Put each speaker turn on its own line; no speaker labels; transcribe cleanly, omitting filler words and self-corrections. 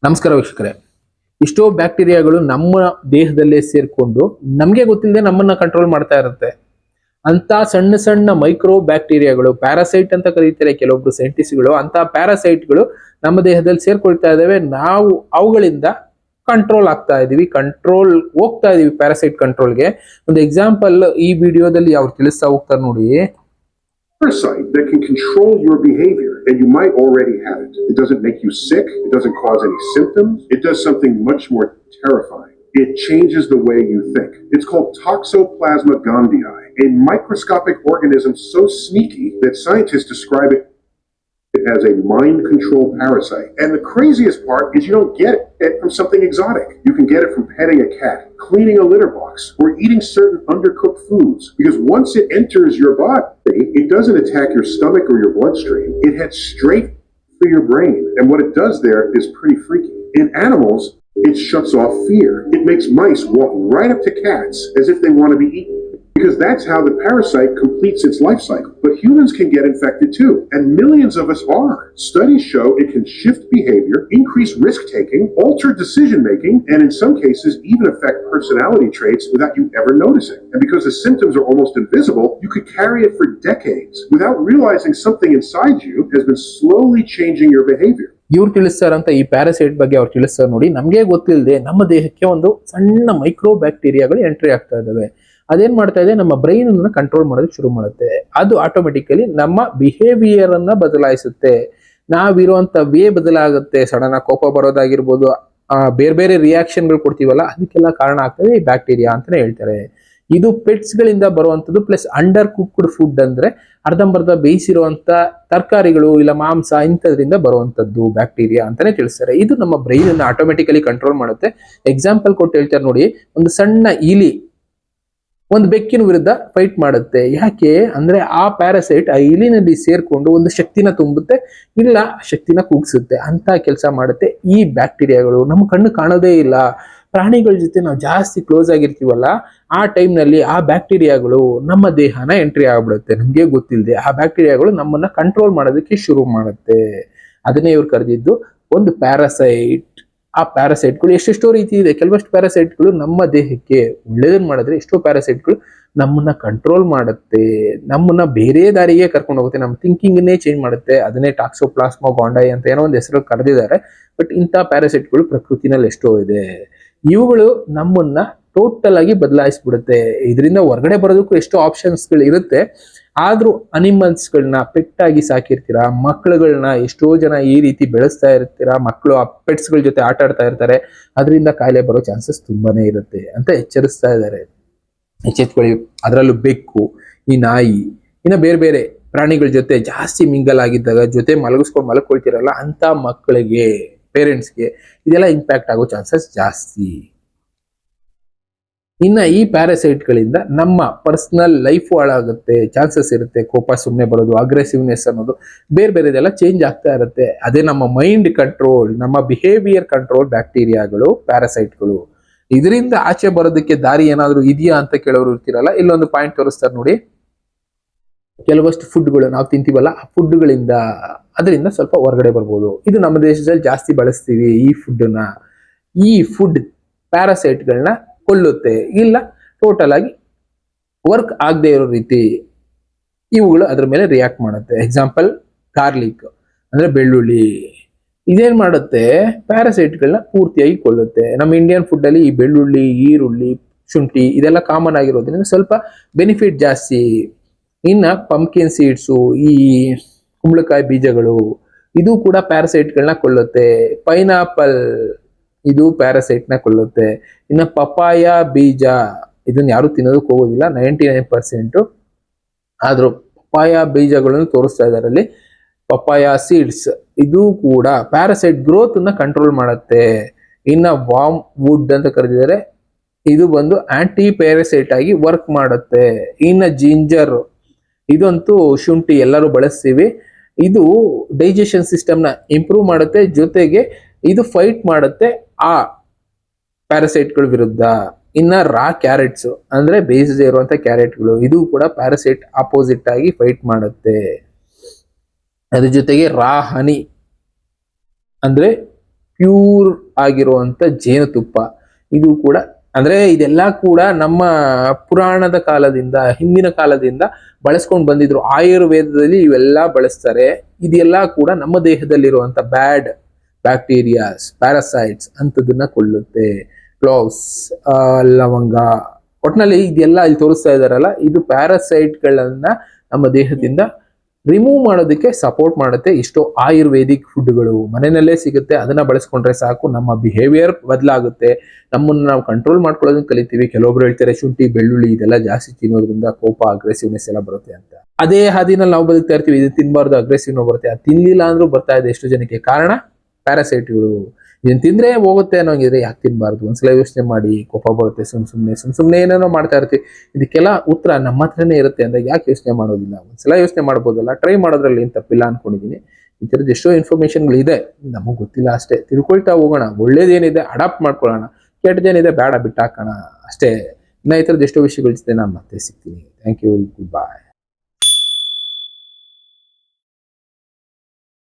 ನಮಸ್ಕಾರ ವೀಕ್ಷಕರೇ. ಇಷ್ಟೋ ಬ್ಯಾಕ್ಟೀರಿಯಾಗಳು ನಮ್ಮ ದೇಹದಲ್ಲೇ ಸೇರ್ಕೊಂಡು ನಮಗೆ ಗೊತ್ತಿಲ್ಲದೆ ನಮ್ಮನ್ನ ಕಂಟ್ರೋಲ್ ಮಾಡ್ತಾ ಇರುತ್ತೆ. ಅಂತ ಸಣ್ಣ ಸಣ್ಣ ಮೈಕ್ರೋ ಬ್ಯಾಕ್ಟೀರಿಯಾಗಳು, ಪ್ಯಾರಾಸೈಟ್ ಅಂತ ಕರೀತಾರೆ ಕೆಲವೊಬ್ರು ಸೈಂಟಿಸ್ಟ್ಗಳು. ಅಂತ ಪ್ಯಾರಾಸೈಟ್ಗಳು ನಮ್ಮ ದೇಹದಲ್ಲಿ ಸೇರ್ಕೊಳ್ತಾ ಇದಾವೆ. ನಾವು ಅವುಗಳಿಂದ ಕಂಟ್ರೋಲ್ ಆಗ್ತಾ ಇದೀವಿ, ಹೋಗ್ತಾ ಇದೀವಿ ಪ್ಯಾರಾಸೈಟ್ ಕಂಟ್ರೋಲ್ಗೆ. ಒಂದು ಎಕ್ಸಾಂಪಲ್ ಈ ವಿಡಿಯೋದಲ್ಲಿ ಅವ್ರು ತಿಳಿಸ್ತಾ ಹೋಗ್ತಾರೆ ನೋಡಿ.
Parasite that can control your behavior, and you might already have it. It doesn't make you sick, it doesn't cause any symptoms, it does something much more terrifying. It changes the way you think. It's called Toxoplasma gondii, a microscopic organism so sneaky that scientists describe it as a mind control parasite. And the craziest part is you don't get it from something exotic. You can get it from petting a cat, cleaning a litter box, or eating certain undercooked foods. Because once it enters your body, it doesn't attack your stomach or your bloodstream. It heads straight for your brain. And what it does there is pretty freaky. In animals, it shuts off fear. It makes mice walk right up to cats as if they want to be eaten. Because that's how the parasite completes its life cycle. But humans can get infected too, and millions of us are. Studies show it can shift behavior, increase risk-taking, alter decision-making, and in some cases even affect personality traits without you ever noticing. And because the symptoms are almost invisible, you could carry it for decades without realizing something inside you has been slowly changing your behavior.
ಇವ್ರು ತಿಳಿಸ್ತಾರಂತ ಈ parasite ಬಗ್ಗೆ ಅವ್ರು ತಿಳಿಸ್ತಾರೆ ನೋಡಿ. ನಮಗೆ ಗೊತ್ತಿಲ್ಲದೆ ನಮ್ಮ ದೇಹಕ್ಕೆ ಒಂದು ಸಣ್ಣ ಮೈಕ್ರೋ ಬ್ಯಾಕ್ಟೀರಿಯಾಗಳು ಎಂಟ್ರಿ ಆಗ್ತಾ ಇದಾವೆ. ಅದೇನ್ ಮಾಡ್ತಾ ಇದೆ, ನಮ್ಮ ಬ್ರೈನ್ ಅನ್ನ ಕಂಟ್ರೋಲ್ ಮಾಡೋದಕ್ಕೆ ಶುರು ಮಾಡುತ್ತೆ. ಅದು ಆಟೋಮೆಟಿಕಲಿ ನಮ್ಮ ಬಿಹೇವಿಯರ್ ಅನ್ನ ಬದಲಾಯಿಸುತ್ತೆ. ನಾವಿರುವಂತ ವೇ ಬದಲಾಗುತ್ತೆ. ಸಡನ್ ಆಗಿ ಕೋಪ ಬರೋದಾಗಿರ್ಬೋದು, ಬೇರೆ ಬೇರೆ ರಿಯಾಕ್ಷನ್ಗಳು ಕೊಡ್ತೀವಲ್ಲ, ಅದಕ್ಕೆಲ್ಲ ಕಾರಣ ಆಗ್ತದೆ ಈ ಬ್ಯಾಕ್ಟೀರಿಯಾ ಅಂತಾನೆ ಹೇಳ್ತಾರೆ. ಇದು ಪೆಟ್ಸ್ ಗಳಿಂದ ಬರುವಂತದ್ದು. ಪ್ಲಸ್ ಅಂಡರ್ ಕುಕ್ಡ್ ಫುಡ್ ಅಂದ್ರೆ ಅರ್ಧಂಬರ್ಧ ಬೇಯಿಸಿರುವಂತ ತರಕಾರಿಗಳು ಇಲ್ಲ ಮಾಂಸ, ಇಂಥದ್ರಿಂದ ಬರುವಂತದ್ದು ಬ್ಯಾಕ್ಟೀರಿಯಾ ಅಂತಾನೆ ತಿಳಿಸ್ತಾರೆ. ಇದು ನಮ್ಮ ಬ್ರೈನ್ ಅನ್ನ ಆಟೋಮೆಟಿಕಲಿ ಕಂಟ್ರೋಲ್ ಮಾಡುತ್ತೆ. ಎಕ್ಸಾಂಪಲ್ ಕೊಟ್ಟು ಹೇಳ್ತಾರೆ ನೋಡಿ. ಒಂದು ಸಣ್ಣ ಇಲಿ ಒಂದು ಬೆಕ್ಕಿನ ವಿರುದ್ಧ ಫೈಟ್ ಮಾಡುತ್ತೆ. ಯಾಕೆ ಅಂದ್ರೆ ಆ ಪ್ಯಾರಾಸೈಟ್ ಆ ಇಲಿನಲ್ಲಿ ಸೇರ್ಕೊಂಡು ಒಂದು ಶಕ್ತಿನ ತುಂಬುತ್ತೆ, ಇಲ್ಲ ಶಕ್ತಿನ ಕುಗ್ಸುತ್ತೆ, ಅಂತ ಕೆಲಸ ಮಾಡುತ್ತೆ ಈ ಬ್ಯಾಕ್ಟೀರಿಯಾಗಳು. ನಮ್ಮ ಕಣ್ಣು ಕಾಣೋದೇ ಇಲ್ಲ. ಪ್ರಾಣಿಗಳ ಜೊತೆ ನಾವು ಜಾಸ್ತಿ ಕ್ಲೋಸ್ ಆಗಿರ್ತೀವಲ್ಲ, ಆ ಟೈಮ್ ನಲ್ಲಿ ಆ ಬ್ಯಾಕ್ಟೀರಿಯಾಗಳು ನಮ್ಮ ದೇಹನ ಎಂಟ್ರಿ ಆಗ್ಬಿಡುತ್ತೆ. ನಮ್ಗೆ ಗೊತ್ತಿಲ್ಲದೆ ಆ ಬ್ಯಾಕ್ಟೀರಿಯಾಗಳು ನಮ್ಮನ್ನ ಕಂಟ್ರೋಲ್ ಮಾಡೋದಕ್ಕೆ ಶುರು ಮಾಡುತ್ತೆ. ಅದನ್ನೇ ಇವ್ರು ಕರೆದಿದ್ದು ಒಂದು ಪ್ಯಾರಾಸೈಟ್. ಆ ಪ್ಯಾರಾಸೈಟ್ಗಳು ಎಷ್ಟೆಷ್ಟೋ ರೀತಿ ಇದೆ. ಕೆಲವಷ್ಟು ಪ್ಯಾರಾಸೈಟ್ಗಳು ನಮ್ಮ ದೇಹಕ್ಕೆ ಒಳ್ಳೇದನ್ನ ಮಾಡಿದ್ರೆ, ಎಷ್ಟೋ ಪ್ಯಾರಾಸೈಟ್ಗಳು ನಮ್ಮನ್ನ ಕಂಟ್ರೋಲ್ ಮಾಡುತ್ತೆ, ನಮ್ಮನ್ನ ಬೇರೆ ದಾರಿಗೆ ಕರ್ಕೊಂಡು ಹೋಗುತ್ತೆ, ನಮ್ಮ ಥಿಂಕಿಂಗ್ನೇ ಚೇಂಜ್ ಮಾಡುತ್ತೆ. ಅದನ್ನೇ ಟಾಕ್ಸೋಪ್ಲಾಸ್ಮಾ ಗಾಂಡೈ ಅಂತ ಏನೋ ಒಂದು ಹೆಸರು ಕರೆದಿದ್ದಾರೆ. ಬಟ್ ಇಂಥ ಪ್ಯಾರಾಸೈಟ್ಗಳು ಪ್ರಕೃತಿನಲ್ಲಿ ಎಷ್ಟೋ ಇದೆ. ಇವುಗಳು ನಮ್ಮನ್ನ ಟೋಟಲ್ ಆಗಿ ಬದಲಾಯಿಸ್ಬಿಡುತ್ತೆ. ಇದರಿಂದ ಹೊರಗಡೆ ಬರೋದಕ್ಕೂ ಎಷ್ಟೋ ಆಪ್ಷನ್ಸ್ಗಳು ಇರುತ್ತೆ. ಆದ್ರೂ ಅನಿಮಲ್ಸ್ಗಳನ್ನ ಪೆಟ್ ಆಗಿ ಸಾಕಿರ್ತೀರಾ, ಮಕ್ಕಳುಗಳನ್ನ ಎಷ್ಟೋ ಜನ ಈ ರೀತಿ ಬೆಳೆಸ್ತಾ ಇರ್ತೀರಾ, ಮಕ್ಕಳು ಆ ಪೆಟ್ಸ್ಗಳ ಜೊತೆ ಆಟ ಆಡ್ತಾ ಇರ್ತಾರೆ, ಅದರಿಂದ ಕಾಯಿಲೆ ಬರೋ ಚಾನ್ಸಸ್ ತುಂಬಾನೇ ಇರುತ್ತೆ ಅಂತ ಎಚ್ಚರಿಸ್ತಾ ಇದ್ದಾರೆ. ಎಚ್ಚೆತ್ಕೊಳ್ಳಿ. ಅದರಲ್ಲೂ ಬೆಕ್ಕು, ಈ ನಾಯಿ, ಇನ್ನ ಬೇರೆ ಬೇರೆ ಪ್ರಾಣಿಗಳ ಜೊತೆ ಜಾಸ್ತಿ ಮಿಂಗಲ್ ಆಗಿದ್ದಾಗ, ಜೊತೆ ಮಲಗ್ಕೊಳ್ತಿರಲ್ಲ, ಅಂತ ಮಕ್ಕಳಿಗೆ, ಪೇರೆಂಟ್ಸ್ಗೆ ಇದೆಲ್ಲ ಇಂಪ್ಯಾಕ್ಟ್ ಆಗೋ ಚಾನ್ಸಸ್ ಜಾಸ್ತಿ. ಇನ್ನ ಈ ಪ್ಯಾರಾಸೈಟ್ಗಳಿಂದ ನಮ್ಮ ಪರ್ಸನಲ್ ಲೈಫ್ ಹಾಳಾಗುತ್ತೆ, ಚಾನ್ಸಸ್ ಇರುತ್ತೆ. ಕೋಪ ಸುಮ್ಮನೆ ಬರೋದು, ಅಗ್ರೆಸಿವ್ನೆಸ್ ಅನ್ನೋದು, ಬೇರೆ ಬೇರೆದೆಲ್ಲ ಚೇಂಜ್ ಆಗ್ತಾ ಇರುತ್ತೆ. ಅದೇ ನಮ್ಮ ಮೈಂಡ್ ಕಂಟ್ರೋಲ್, ನಮ್ಮ ಬಿಹೇವಿಯರ್ ಕಂಟ್ರೋಲ್ ಬ್ಯಾಕ್ಟೀರಿಯಾಗಳು, ಪ್ಯಾರಾಸೈಟ್ಗಳು. ಇದರಿಂದ ಆಚೆ ಬರೋದಕ್ಕೆ ದಾರಿ ಏನಾದ್ರು ಇದೆಯಾ ಅಂತ ಕೇಳೋರು ಇರ್ತೀರಲ್ಲ, ಇಲ್ಲೊಂದು ಪಾಯಿಂಟ್ ತೋರಿಸ್ತಾರೆ ನೋಡಿ. ಕೆಲವಷ್ಟು ಫುಡ್ಗಳು ನಾವು ತಿಂತೀವಲ್ಲ, ಆ ಫುಡ್ಗಳಿಂದ ಅದರಿಂದ ಸ್ವಲ್ಪ ಹೊರಗಡೆ ಬರ್ಬೋದು. ಇದು ನಮ್ಮ ದೇಶದಲ್ಲಿ ಜಾಸ್ತಿ ಬಳಸ್ತೀವಿ ಈ ಫುಡ್ನ. ಈ ಫುಡ್ ಪ್ಯಾರಾಸೈಟ್ಗಳನ್ನ ಕೊಲ್ಲುತ್ತೆ, ಇಲ್ಲ ಟೋಟಲ್ ಆಗಿ ವರ್ಕ್ ಆಗದೆ ಇರೋ ರೀತಿ ಇವುಗಳು ಅದ್ರ ಮೇಲೆ ರಿಯಾಕ್ಟ್ ಮಾಡುತ್ತೆ. ಎಕ್ಸಾಂಪಲ್ ಗಾರ್ಲಿಕ್ ಅಂದ್ರೆ ಬೆಳ್ಳುಳ್ಳಿ. ಇದೇನ್ ಮಾಡುತ್ತೆ, ಪ್ಯಾರಾಸೈಟ್ಗಳನ್ನ ಪೂರ್ತಿಯಾಗಿ ಕೊಲ್ಲುತ್ತೆ. ನಮ್ಮ ಇಂಡಿಯನ್ ಫುಡ್ ಅಲ್ಲಿ ಈ ಬೆಳ್ಳುಳ್ಳಿ, ಈರುಳ್ಳಿ, ಶುಂಠಿ ಇದೆಲ್ಲ ಕಾಮನ್ ಆಗಿರೋದ್ರಿಂದ ಸ್ವಲ್ಪ ಬೆನಿಫಿಟ್ ಜಾಸ್ತಿ. ಇನ್ನ ಪಂಪ್ಕಿನ್ ಸೀಡ್ಸು, ಈ ಕುಂಬಳಕಾಯಿ ಬೀಜಗಳು, ಇದು ಕೂಡ ಪ್ಯಾರಾಸೈಟ್ಗಳನ್ನ ಕೊಲ್ಲುತ್ತೆ. ಪೈನಾಪಲ್, ಇದು ಪ್ಯಾರಾಸೈಟ್ನ ಕೊಲ್ಲುತ್ತೆ. ಇನ್ನು ಪಪಾಯ ಬೀಜ, ಇದನ್ನ ಯಾರು ತಿನ್ನೋದಕ್ಕೆ ಹೋಗೋದಿಲ್ಲ 99%. ಆದ್ರೂ ಪಪಾಯ ಬೀಜಗಳನ್ನು ತೋರಿಸ್ತಾ ಇದ್ದಾರೆ ಅಲ್ಲಿ. ಪಪಾಯ ಸೀಡ್ಸ್, ಇದು ಕೂಡ ಪ್ಯಾರಾಸೈಟ್ ಗ್ರೋತ್ ಅನ್ನ ಕಂಟ್ರೋಲ್ ಮಾಡುತ್ತೆ. ಇನ್ನ ವಾಮ್ ವುಡ್ ಅಂತ ಕರೆದಿದ್ದಾರೆ, ಇದು ಬಂದು ಆಂಟಿ ಪ್ಯಾರಾಸೈಟ್ ಆಗಿ ವರ್ಕ್ ಮಾಡುತ್ತೆ. ಇನ್ನ ಜಿಂಜರ್, ಇದಂತೂ ಶುಂಠಿ ಎಲ್ಲರೂ ಬಳಸ್ತೀವಿ. ಇದು ಡೈಜೆಷನ್ ಸಿಸ್ಟಮ್ನ ಇಂಪ್ರೂವ್ ಮಾಡುತ್ತೆ, ಜೊತೆಗೆ ಇದು ಫೈಟ್ ಮಾಡುತ್ತೆ ಆ ಪ್ಯಾರಾಸೈಟ್ಗಳ ವಿರುದ್ಧ. ಇನ್ನ ರಾ ಕ್ಯಾರೆಟ್ಸ್ ಅಂದ್ರೆ ಬೇಯಿಸದೇ ಇರುವಂತ ಕ್ಯಾರೆಟ್ಗಳು, ಇದು ಕೂಡ ಪ್ಯಾರಾಸೈಟ್ ಆಪೋಸಿಟ್ ಆಗಿ ಫೈಟ್ ಮಾಡುತ್ತೆ. ಅದ್ರ ಜೊತೆಗೆ ರಾ ಹನಿ ಅಂದ್ರೆ ಪ್ಯೂರ್ ಆಗಿರುವಂತ ಜೇನುತುಪ್ಪ. ಇದು ಕೂಡ ಅಂದ್ರೆ ಇದೆಲ್ಲ ಕೂಡ ನಮ್ಮ ಪುರಾಣದ ಕಾಲದಿಂದ, ಹಿಂದಿನ ಕಾಲದಿಂದ ಬಳಸ್ಕೊಂಡು ಬಂದಿದ್ರು. ಆಯುರ್ವೇದದಲ್ಲಿ ಇವೆಲ್ಲ ಬಳಸ್ತಾರೆ. ಇದೆಲ್ಲ ಕೂಡ ನಮ್ಮ ದೇಹದಲ್ಲಿರುವಂತ ಬ್ಯಾಡ್ ಬ್ಯಾಕ್ಟೀರಿಯಾಸ್, ಪ್ಯಾರಾಸೈಟ್ಸ್ ಅಂತದನ್ನ ಕೊಲ್ಲುತ್ತೆ. ಕ್ಲೋವ್ಸ್, ಲವಂಗ, ಒಟ್ನಲ್ಲಿ ಇದೆಲ್ಲ ಇಲ್ಲಿ ತೋರಿಸ್ತಾ ಇದಾರಲ್ಲ, ಇದು ಪ್ಯಾರಾಸೈಟ್ಗಳನ್ನ ನಮ್ಮ ದೇಹದಿಂದ ರಿಮೂವ್ ಮಾಡೋದಕ್ಕೆ ಸಪೋರ್ಟ್ ಮಾಡುತ್ತೆ. ಇಷ್ಟು ಆಯುರ್ವೇದಿಕ್ ಫುಡ್ಗಳು ಮನೆಯಲ್ಲೇ ಸಿಗುತ್ತೆ, ಅದನ್ನ ಬಳಸ್ಕೊಂಡ್ರೆ ಸಾಕು, ನಮ್ಮ ಬಿಹೇವಿಯರ್ ಬದಲಾಗುತ್ತೆ, ನಮ್ಮನ್ನು ನಾವು ಕಂಟ್ರೋಲ್ ಮಾಡ್ಕೊಳ್ಳೋದನ್ನ ಕಲಿತೀವಿ. ಕೆಲವೊಬ್ರು ಹೇಳ್ತಾರೆ ಶುಂಠಿ ಬೆಳ್ಳುಳ್ಳಿ ಇದೆಲ್ಲ ಜಾಸ್ತಿ ತಿನ್ನೋದ್ರಿಂದ ಕೋಪ, ಅಗ್ರೆಸಿವ್ನೆಸ್ ಎಲ್ಲ ಬರುತ್ತೆ ಅಂತ. ಅದೇ ಹಾದಿನಲ್ಲಿ ನಾವು ಬದುಕ್ತಾ ಇರ್ತೀವಿ, ಇದು ತಿನ್ಬಾರ್ದು, ಅಗ್ರೆಸಿವ್ ಬರುತ್ತೆ. ಅದು ತಿನ್ಲಿಲ್ಲ ಅಂದ್ರೂ ಬರ್ತಾ ಇದೆ ಎಷ್ಟು ಜನಕ್ಕೆ. ಕಾರಣ ಪ್ಯಾರಾಸೈಟ್ಗಳು. ಇದನ್ನ ತಿಂದ್ರೆ ಹೋಗುತ್ತೆ ಅನ್ನೋಂಗಿದ್ರೆ ಯಾಕೆ ತಿನ್ಬಾರ್ದು? ಒಂದ್ಸಲ ಯೋಚನೆ ಮಾಡಿ. ಕೋಪ ಬರುತ್ತೆ ಸುಮ್ ಸುಮ್ನೆ ಏನೇನೋ ಮಾಡ್ತಾ ಇರ್ತೀವಿ. ಇದಕ್ಕೆಲ್ಲ ಉತ್ತರ ನಮ್ಮ ಹತ್ರನೇ ಇರುತ್ತೆ ಅಂದಾಗ ಯಾಕೆ ಯೋಚನೆ ಮಾಡೋದಿಲ್ಲ? ಒಂದ್ಸಲ ಯೋಚನೆ ಮಾಡ್ಬೋದಲ್ಲ, ಟ್ರೈ ಮಾಡೋದ್ರಲ್ಲಿ ಏನ್ ತಪ್ಪಿಲ್ಲ ಅನ್ಕೊಂಡಿದೀನಿ. ಈ ತರದ್ ಎಷ್ಟೋ ಇನ್ಫಾರ್ಮೇಶನ್ಗಳಿದೆ, ನಮಗ್ ಗೊತ್ತಿಲ್ಲ ಅಷ್ಟೇ. ತಿಳ್ಕೊಳ್ತಾ ಹೋಗೋಣ. ಒಳ್ಳೇದೇನಿದೆ ಅಡಾಪ್ಟ್ ಮಾಡ್ಕೊಳ್ಳೋಣ, ಕೆಟ್ಟದೇನಿದೆ ಬೇಡ ಬಿಟ್ಟಾಕೋಣ ಅಷ್ಟೇ. ಇನ್ನ ಈ ತರದ್ ಎಷ್ಟೋ ವಿಷಯಗಳಿದೆ, ನಾನು ಮತ್ತೆ ಸಿಗ್ತೀನಿ. Thank you, good bye.